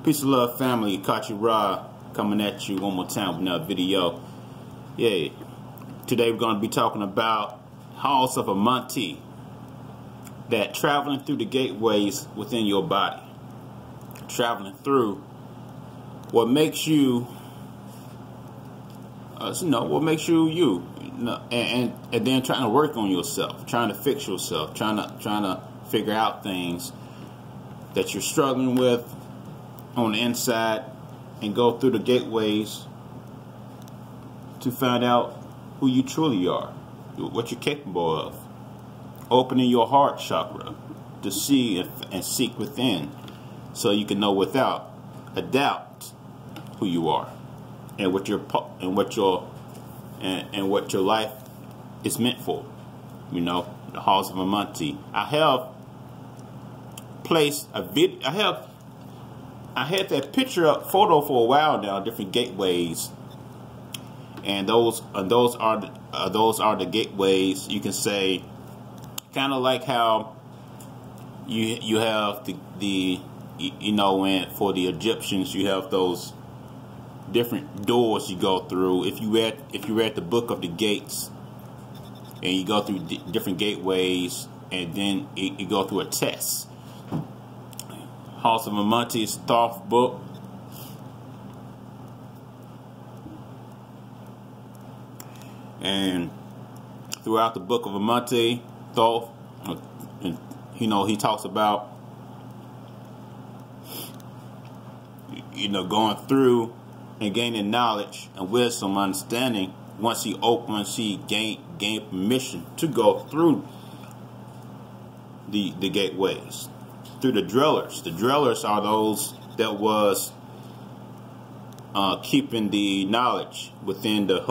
Peace and love, family. Kachi Ra coming at you one more time with another video. Yeah. Today we're going to be talking about halls of Amenti, that traveling through the gateways within your body, traveling through what makes you, what makes you you, and then trying to work on yourself, trying to fix yourself, trying to figure out things that you're struggling with on the inside, and go through the gateways to find out who you truly are, what you're capable of. Opening your heart chakra to see and seek within, so you can know without a doubt who you are and what your life is meant for. You know, the halls of Amenti. I have placed a video. I had that photo for a while now, different gateways, and those are the gateways. You can say, kind of like how you have the when for the Egyptians you have those different doors you go through. If you read the book of the gates, and you go through different gateways, and then you go through a test. Halls of Amenti is Thoth book. And throughout the book of Amenti, Thoth, he talks about, going through and gaining knowledge and wisdom, understanding. Once he gained permission to go through the gateways, through the drillers. The drillers are those that was keeping the knowledge within the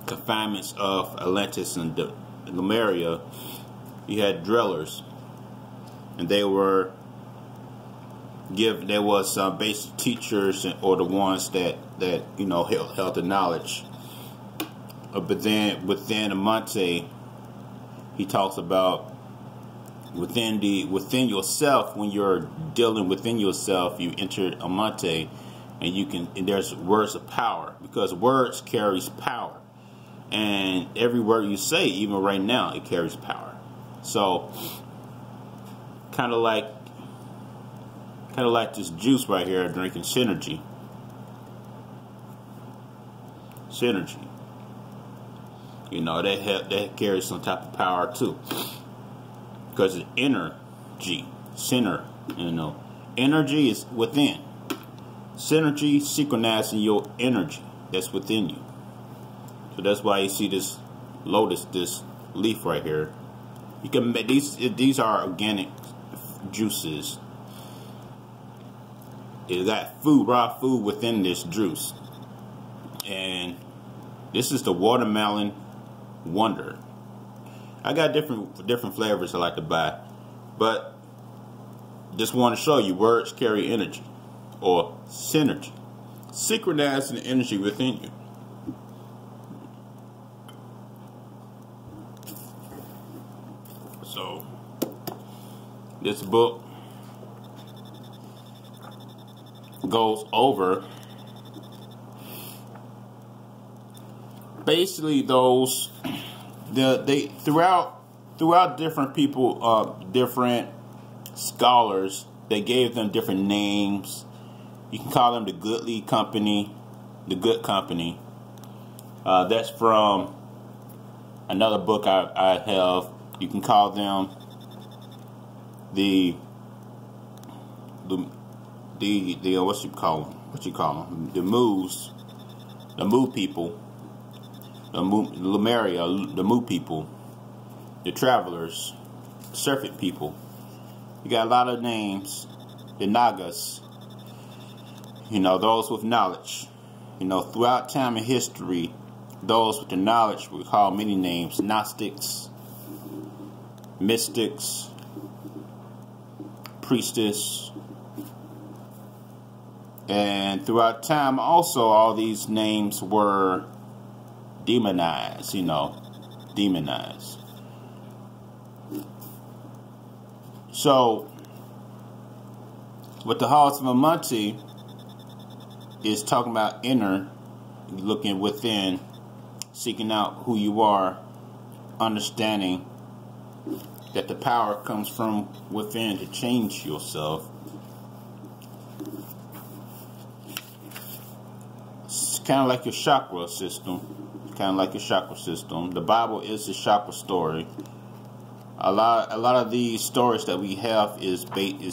confinements of Atlantis and Lemuria. You had drillers, and they was basic teachers, or the ones that held the knowledge. But then within Amenti, he talks about within yourself. When you're dealing within yourself, you enter Amenti, and there's words of power, because words carries power, and every word you say, even right now, it carries power. So kind of like this juice right here, drinking synergy. That carries some type of power too, because it's energy. Energy is within. Synergy, synchronizing your energy that's within you. So that's why you see this lotus, this leaf right here. You can make these are organic juices. It got raw food within this juice. And this is the watermelon wonder. I got different flavors I like to buy, but just want to show you words carry energy, or synergy, synchronizing the energy within you. So this book goes over basically throughout different people, different scholars, they gave them different names. You can call them the Goodly Company, the Good Company. That's from another book I have. You can call them the what you call them? The Moos, the Moo people, the Lemuria, the Moo people, the Travelers, Serpent people. You got a lot of names. The Nagas, those with knowledge. Throughout time and history, those with the knowledge we call many names: Gnostics, mystics, priestess. And throughout time also, all these names were demonized, demonized. So But the halls of Amenti is talking about inner, looking within, seeking out who you are, understanding that the power comes from within to change yourself. It's kind of like your chakra system. The Bible is a chakra story. A lot of these stories that we have is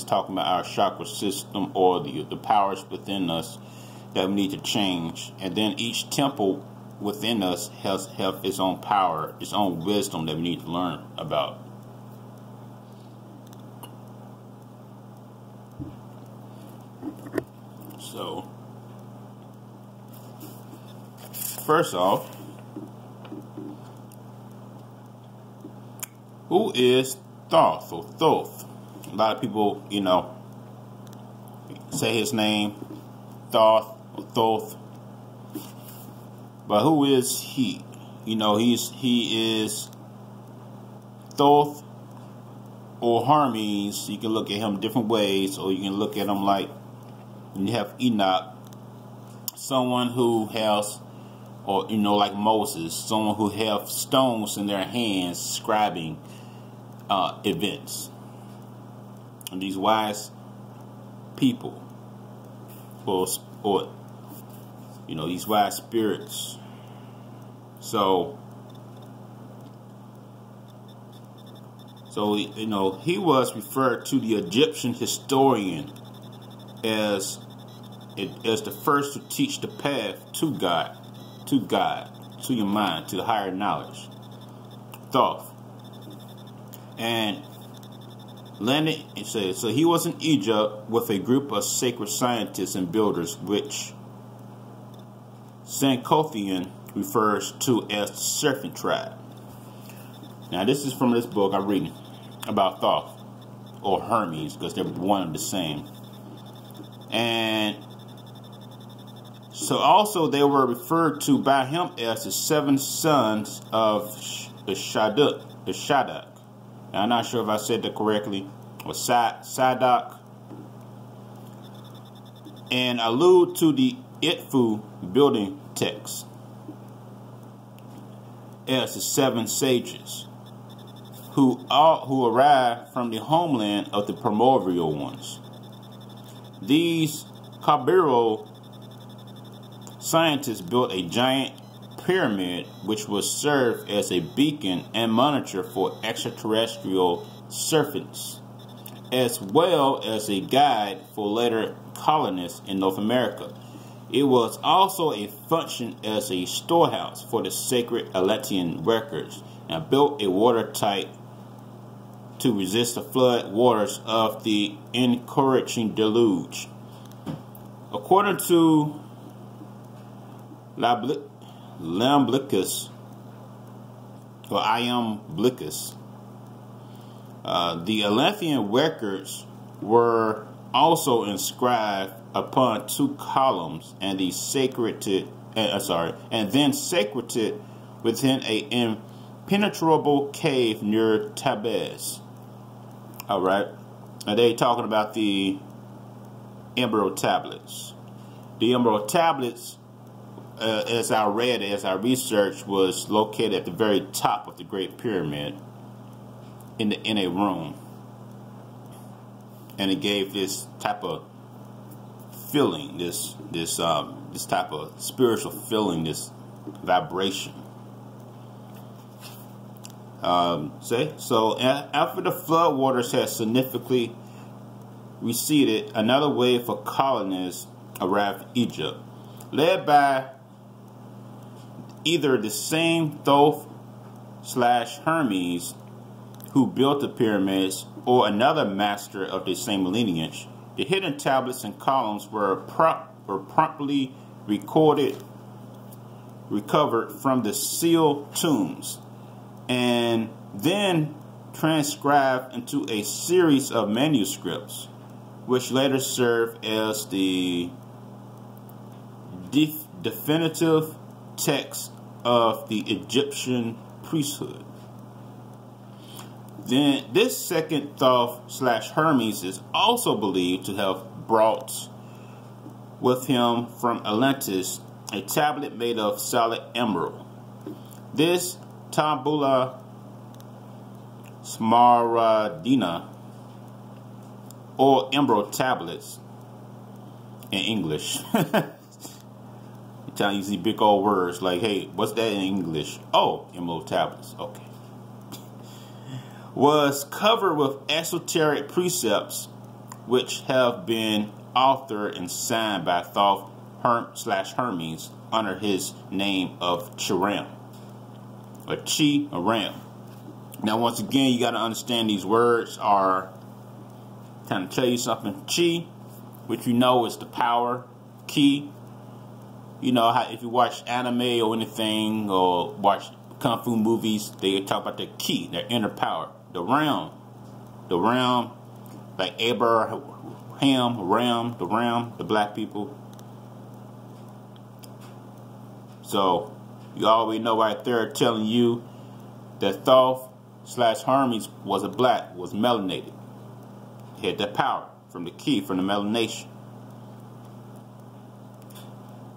talking about our chakra system, or the powers within us that we need to change. And then each temple within us has its own power, its own wisdom that we need to learn about. So, first off, who is Thoth or Thoth? A lot of people, say his name, Thoth or Thoth. But who is he? He is Thoth or Hermes. You can look at him different ways, or you can look at him like you have Enoch, someone who has, or like Moses, someone who have stones in their hands scribing events. And these wise people, or these wise spirits. So he was referred to the Egyptian historian as the first to teach the path to God, to your mind, to the higher knowledge. Thoth. And landed, it says, so he was in Egypt with a group of sacred scientists and builders, which Sankothian refers to as the Serpent tribe. Now this is from this book I'm reading about Thoth, or Hermes, because they're one and the same. And so also they were referred to by him as the 7 sons of the Shaddai. Now, I'm not sure if I said that correctly, or Sadak, and allude to the Itfu building text as the 7 sages who arrived from the homeland of the primordial ones. These Kabiro scientists built a giant pyramid which would serve as a beacon and monitor for extraterrestrial serpents, as well as a guide for later colonists in North America. It was also a function as a storehouse for the sacred Atlantean records, and built a watertight to resist the flood waters of the encouraging deluge. According to Iamblichus, or Iamblichus, the Atlantean records were also inscribed upon 2 columns, and then secreted within a impenetrable cave near Thebes. All right, and they talking about the Emerald tablets. The Emerald tablets, as I researched, was located at the very top of the Great Pyramid in a room, and it gave this type of feeling, this type of spiritual feeling, this vibration. So after the flood waters had significantly receded, another wave of colonists arrived in Egypt, led by either the same Thoth / Hermes who built the pyramids, or another master of the same lineage. The hidden tablets and columns were promptly recovered from the sealed tombs, and then transcribed into a series of manuscripts, which later served as the definitive text of the Egyptian priesthood. Then this second Thoth / Hermes is also believed to have brought with him from Atlantis a tablet made of solid emerald. This tabula smaragdina, or emerald tablets in English. Trying to use these big old words like, hey, what's that in English? Oh, emerald tablets. Okay. Was covered with esoteric precepts which have been authored and signed by Thoth Hermes under his name of Chiram, or Chi or Ram. Now, once again, you got to understand these words are kind of tell you something. Chi, which you know is the power. Ki, you know how if you watch anime or anything or watch kung fu movies, they talk about their ki, their inner power. The realm, like Abraham, Ram, the black people. So you already know right there telling you that Thoth / Hermes was melanated. He had that power from the ki, from the melanation.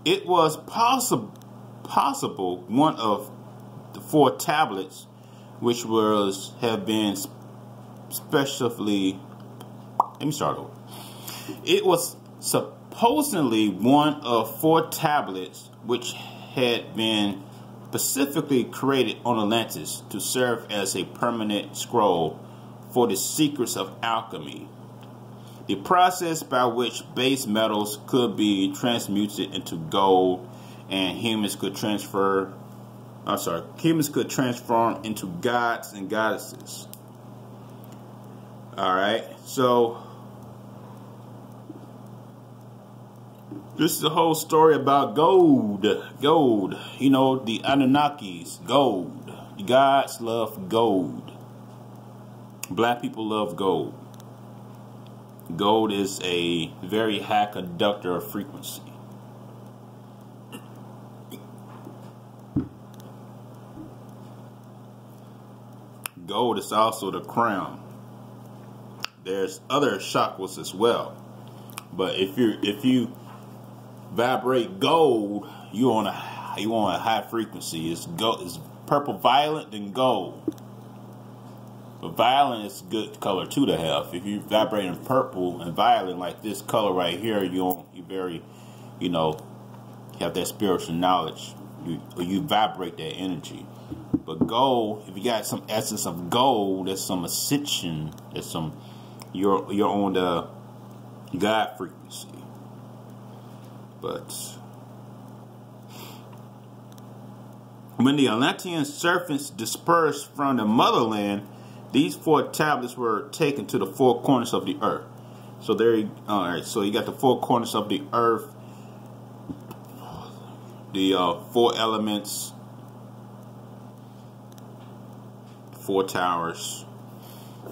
It was possible one of the 4 tablets which have been specifically, let me start over. It was supposedly one of 4 tablets which had been specifically created on Atlantis to serve as a permanent scroll for the secrets of alchemy. The process by which base metals could be transmuted into gold and humans could transform into gods and goddesses. Alright, so this is the whole story about gold. Gold, you know, the Anunnakis, gold. The gods love gold. Black people love gold. Gold is a very high conductor of frequency. Gold is also the crown. There's other chakras as well, but if you vibrate gold, you on a high frequency. It's purple violet than gold. But violet is a good color too to have. If you vibrate in purple and violet like this color right here, you very, you know, have that spiritual knowledge. You vibrate that energy. But gold, if you got some essence of gold, there's some ascension, there's some you're on the God frequency. But when the Atlantean serpents dispersed from the motherland, these 4 tablets were taken to the 4 corners of the earth. So alright, so you got the 4 corners of the earth, the 4 elements, 4 towers.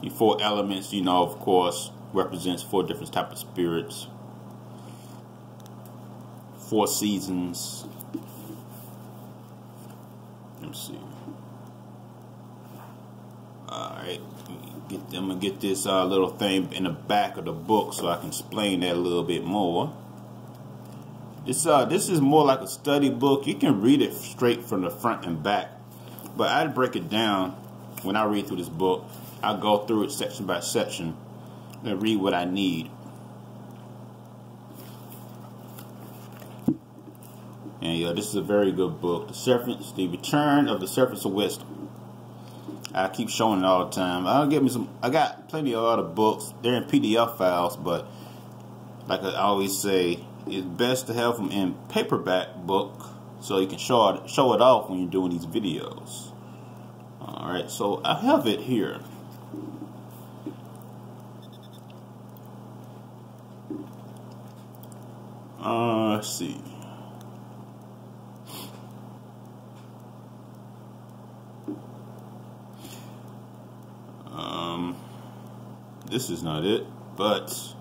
The 4 elements, you know, of course, represents 4 different types of spirits. 4 seasons. Let me see. Alright, I'm gonna get this little thing in the back of the book so I can explain that a little bit more. This is more like a study book. You can read it straight from the front and back, but I'd break it down when I read through this book. I'll go through it section by section and read what I need. And yeah, this is a very good book. The Return of the Serpents of Wisdom. I keep showing it all the time. I got plenty of other books. They're in PDF files, but like I always say, it's best to have them in paperback book so you can show it off when you're doing these videos. Alright, so I have it here. Let's see. This is not it, but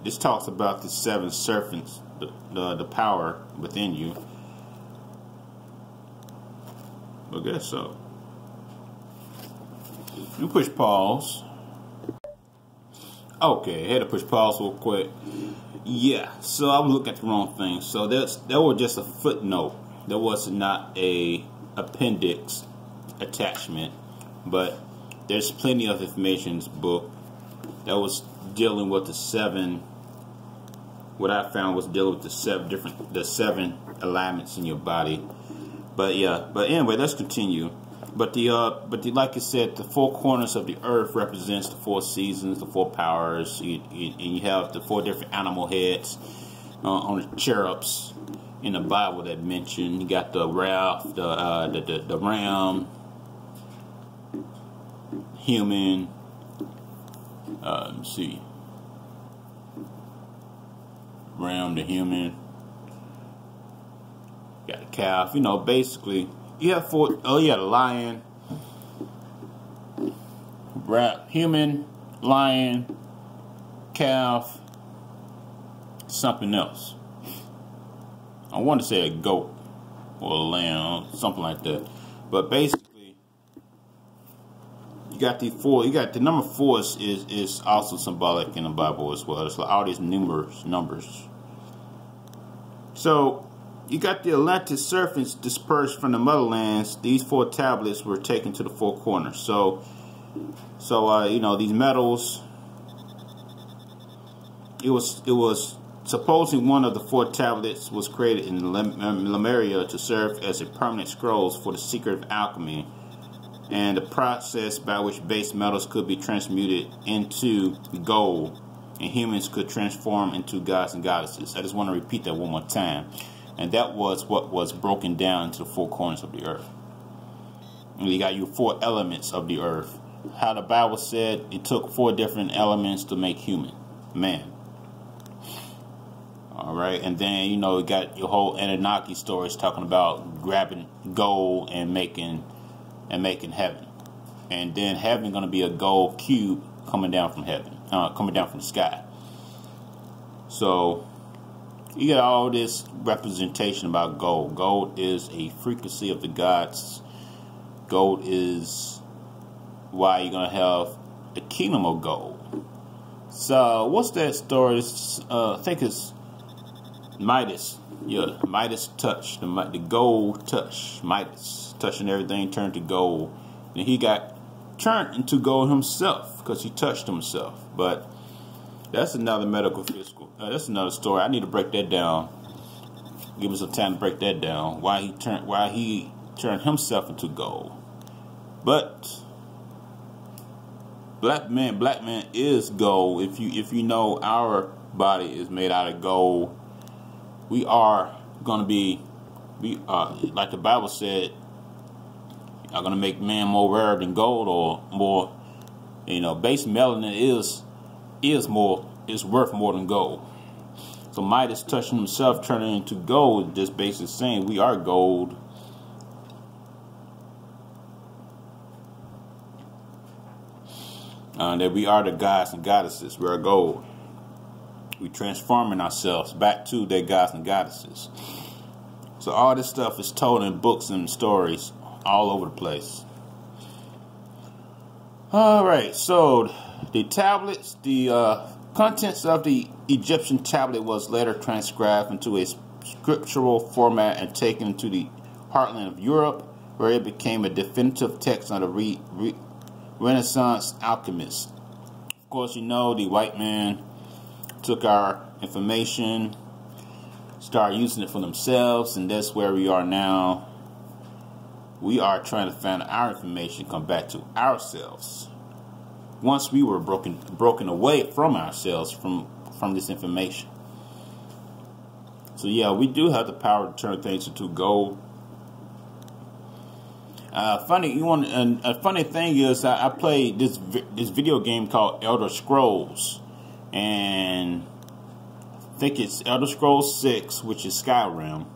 this talks about the 7 serpents, the power within you. I guess so. You push pause. Okay, I had to push pause real quick. Yeah, so I was looking at the wrong thing. So that was just a footnote. That was not a appendix attachment, but there's plenty of information in this book that was dealing with the seven. What I found was dealing with the seven alignments in your body. But yeah, but anyway, let's continue. But like I said, the four corners of the earth represents the four seasons, the four powers, and you have the four different animal heads on the cherubs in the Bible that mentioned. You got the Raph, the ram, human. Let's see, ram, the human. You got the calf. You know, basically. You have four. Oh, you got a lion, human, lion, calf, something else. I want to say a goat or a lamb, something like that. But basically, you got the four. You got the number 4 is also symbolic in the Bible as well. It's like all these numbers. So. You got the Atlantic serpents dispersed from the motherlands. These 4 tablets were taken to the 4 corners. So you know, these metals. It was supposedly one of the 4 tablets was created in Lemuria to serve as a permanent scrolls for the secret of alchemy, and the process by which base metals could be transmuted into gold, and humans could transform into gods and goddesses. I just want to repeat that one more time. And that was what was broken down to the 4 corners of the earth. And you got your 4 elements of the earth. How the Bible said it took 4 different elements to make man. Alright, and then, you know, you got your whole Anunnaki stories talking about grabbing gold and making heaven. And then heaven gonna be a gold cube coming down from heaven, coming down from the sky. So you got all this representation about gold. Gold is a frequency of the gods. Gold is why you're going to have the kingdom of gold. So, what's that story? I think it's Midas. Yeah, Midas touch. The gold touch. Midas touching everything turned to gold. And he got turned into gold himself because he touched himself. But that's another medical physical. That's another story. I need to break that down. Give me some time to break that down. Why he turned himself into gold. But black man is gold. If you know our body is made out of gold, we are gonna be like the Bible said, are gonna make man more rare than gold, or more, you know, base melanin is worth more than gold. So Midas touching himself, turning into gold, just basically saying we are gold. That we are the gods and goddesses. We are gold. We transforming ourselves back to their gods and goddesses. So all this stuff is told in books and stories all over the place. Alright, so the tablets, the contents of the Egyptian tablet was later transcribed into a scriptural format and taken to the heartland of Europe, where it became a definitive text on the Renaissance alchemists. Of course, you know, the white man took our information, started using it for themselves, and that's where we are now. We are trying to find our information, come back to ourselves. Once we were broken away from ourselves, from this information. So yeah, we do have the power to turn things into gold. A funny thing is, I played this video game called Elder Scrolls, and I think it's Elder Scrolls 6, which is Skyrim.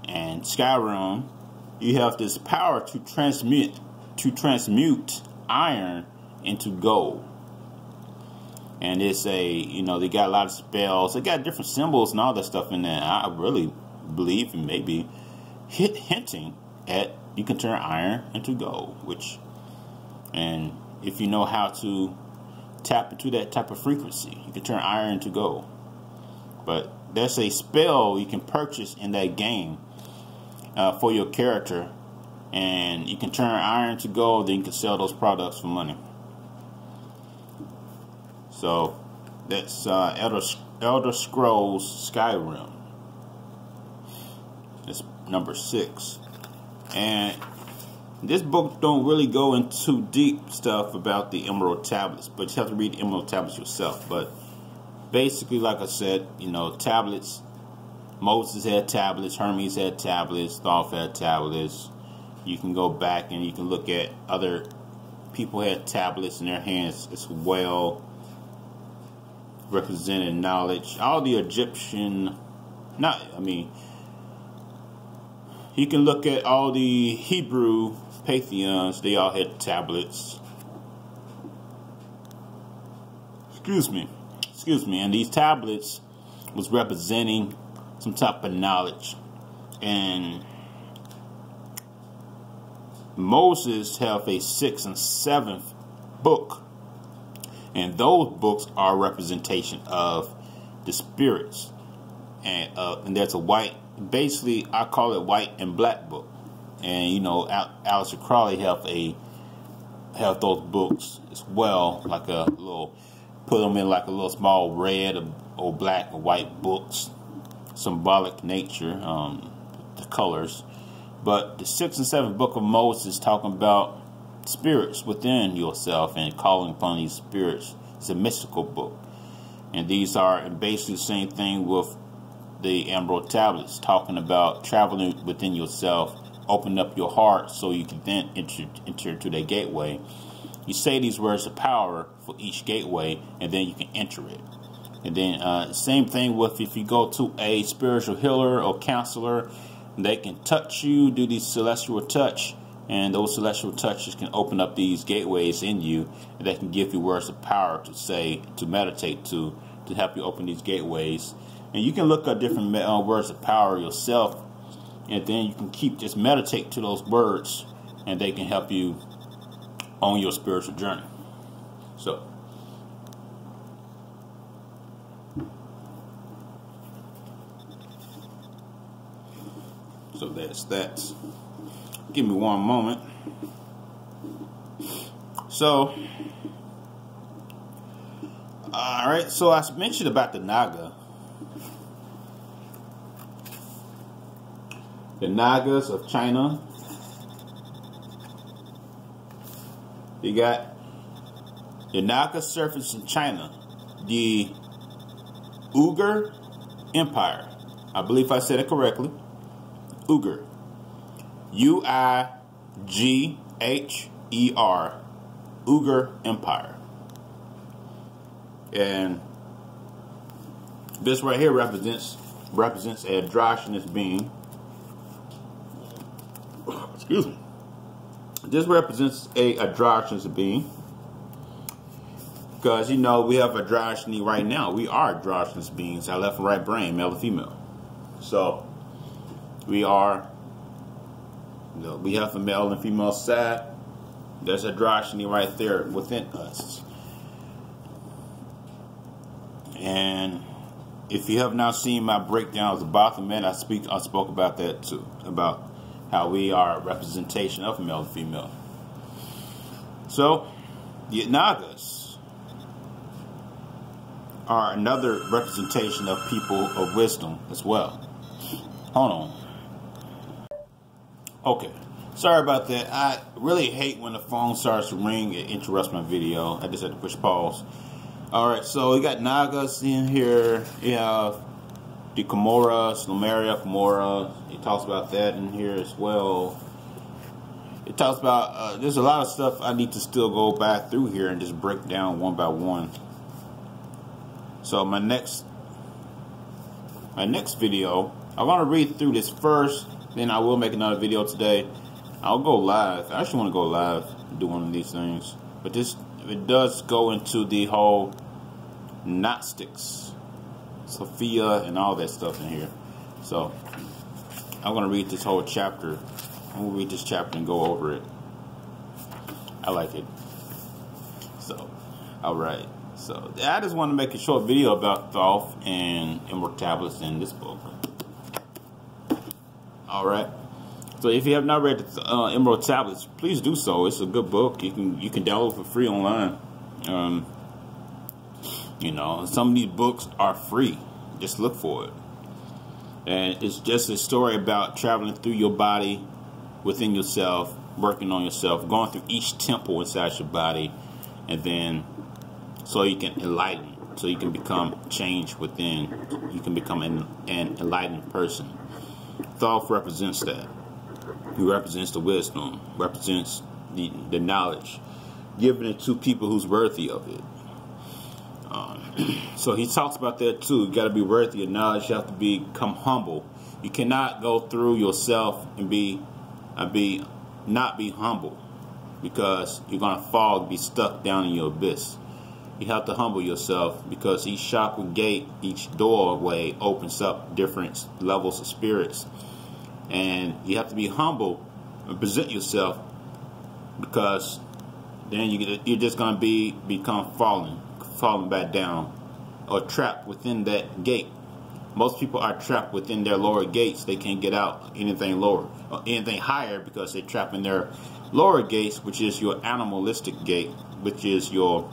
And Skyrim, you have this power to transmute iron into gold. And it's they got a lot of spells. They got different symbols and all that stuff in there. I really believe in maybe hinting at you can turn iron into gold, and if you know how to tap into that type of frequency. You can turn iron into gold. But there's a spell you can purchase in that game for your character, and you can turn iron to gold. Then you can sell those products for money. So that's Elder Scrolls Skyrim. It's number 6, and this book don't really go into deep stuff about the Emerald Tablets, but you have to read the Emerald Tablets yourself. But basically, like I said, you know, tablets. Moses had tablets, Hermes had tablets, Thoth had tablets. You can go back and you can look at other people had tablets in their hands as well, representing knowledge. All the Egyptian, you can look at all the Hebrew pantheons. They all had tablets. Excuse me. And these tablets was representing some type of knowledge. And Moses have a 6th and 7th book. And those books are a representation of the spirits. And there's a white, basically I call it white and black book. And you know, Alistair Crowley have those books as well, like a little, put them in like a little small red or black or white books, symbolic nature, the colors. But the 6th and 7th book of Moses is talking about spirits within yourself and calling upon these spirits. It's a mystical book, and these are basically the same thing with the Emerald Tablets, talking about traveling within yourself, open up your heart so you can then enter to that gateway. You say these words of power for each gateway, and then you can enter it. And then same thing with if you go to a spiritual healer or counselor, they can touch you, do these celestial touch, and those celestial touches can open up these gateways in you, and they can give you words of power to say, to meditate to help you open these gateways. And you can look at different words of power yourself, and then you can just meditate to those words, and they can help you on your spiritual journey. So that's that. Give me one moment. So, alright, so I mentioned about the Naga. The Nagas of China. You got the Naga serpents in China. The Uyghur Empire. I believe I said it correctly. Uyghur. U-I-G-H-E-R. Uyghur Empire. And this right here represents a androgynous being. Excuse me. This represents a androgynous being. Because, you know, we have androgyny right now. We are androgynous beings. Our left and right brain, male and female. So, we are, you know, we have a male and female side. There's androgyny right there within us. And if you have not seen my breakdown of the Baphomet, I spoke about that too, about how we are a representation of male and female. So, the Nagas are another representation of people of wisdom as well. Hold on. Okay, sorry about that. I really hate when the phone starts to ring. It interrupts my video. I just had to push pause. Alright, so we got Nagas in here. You have the Komora, Slumeria, Komora. It talks about that in here as well. It talks about, there's a lot of stuff I need to still go back through here and just break down one by one. So my next video, I want to read through this first. Then I will make another video today. I'll go live. I actually want to go live and do one of these things. But it does go into the whole Gnostics, Sophia, and all that stuff in here. So I'm going to read this whole chapter. I'm going to read this chapter and go over it. I like it. So, alright. So I just want to make a short video about Thoth and Emerald Tablets in this book. All right. So if you have not read the Emerald Tablets, please do so. It's a good book. You can download for free online. You know, some of these books are free. Just look for it. And it's just a story about traveling through your body, within yourself, working on yourself, going through each temple inside your body, and then so you can enlighten, so you can become changed within. You can become an enlightened person. Thoth represents that. He represents the wisdom, represents the knowledge, giving it to people who's worthy of it. So he talks about that too. You got to be worthy of knowledge. You have to become humble. You cannot go through yourself and not be humble, because you're gonna fall, be stuck down in your abyss. You have to humble yourself, because each chakra gate, each doorway opens up different levels of spirits, and you have to be humble and present yourself, because then you're just gonna become falling back down, or trapped within that gate. Most people are trapped within their lower gates. They can't get out anything lower or anything higher, because they're trapped in their lower gates, which is your animalistic gate, which is your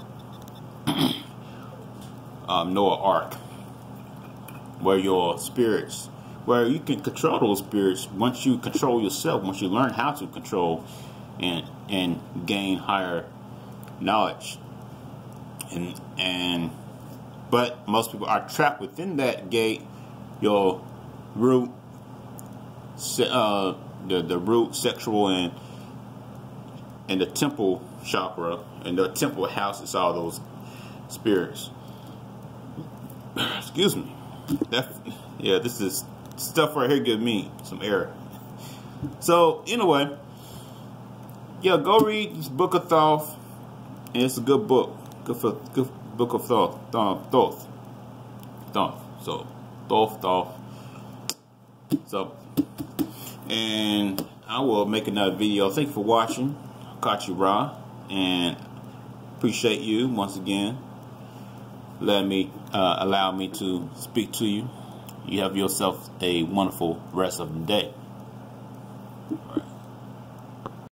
Noah Ark, where your spirits, where you can control those spirits once you control yourself, once you learn how to control and gain higher knowledge. But most people are trapped within that gate, your root, the root, sexual, and the temple chakra, and the temple houses all those spirits. Excuse me. This is stuff right here give me some air. So anyway, go read this book of Thoth, and it's a good book. Good book of Thoth. So Thoth. So, and I will make another video. Thank you for watching. Caught you raw, and appreciate you once again. Allow me to speak to you. You have yourself a wonderful rest of the day. All right.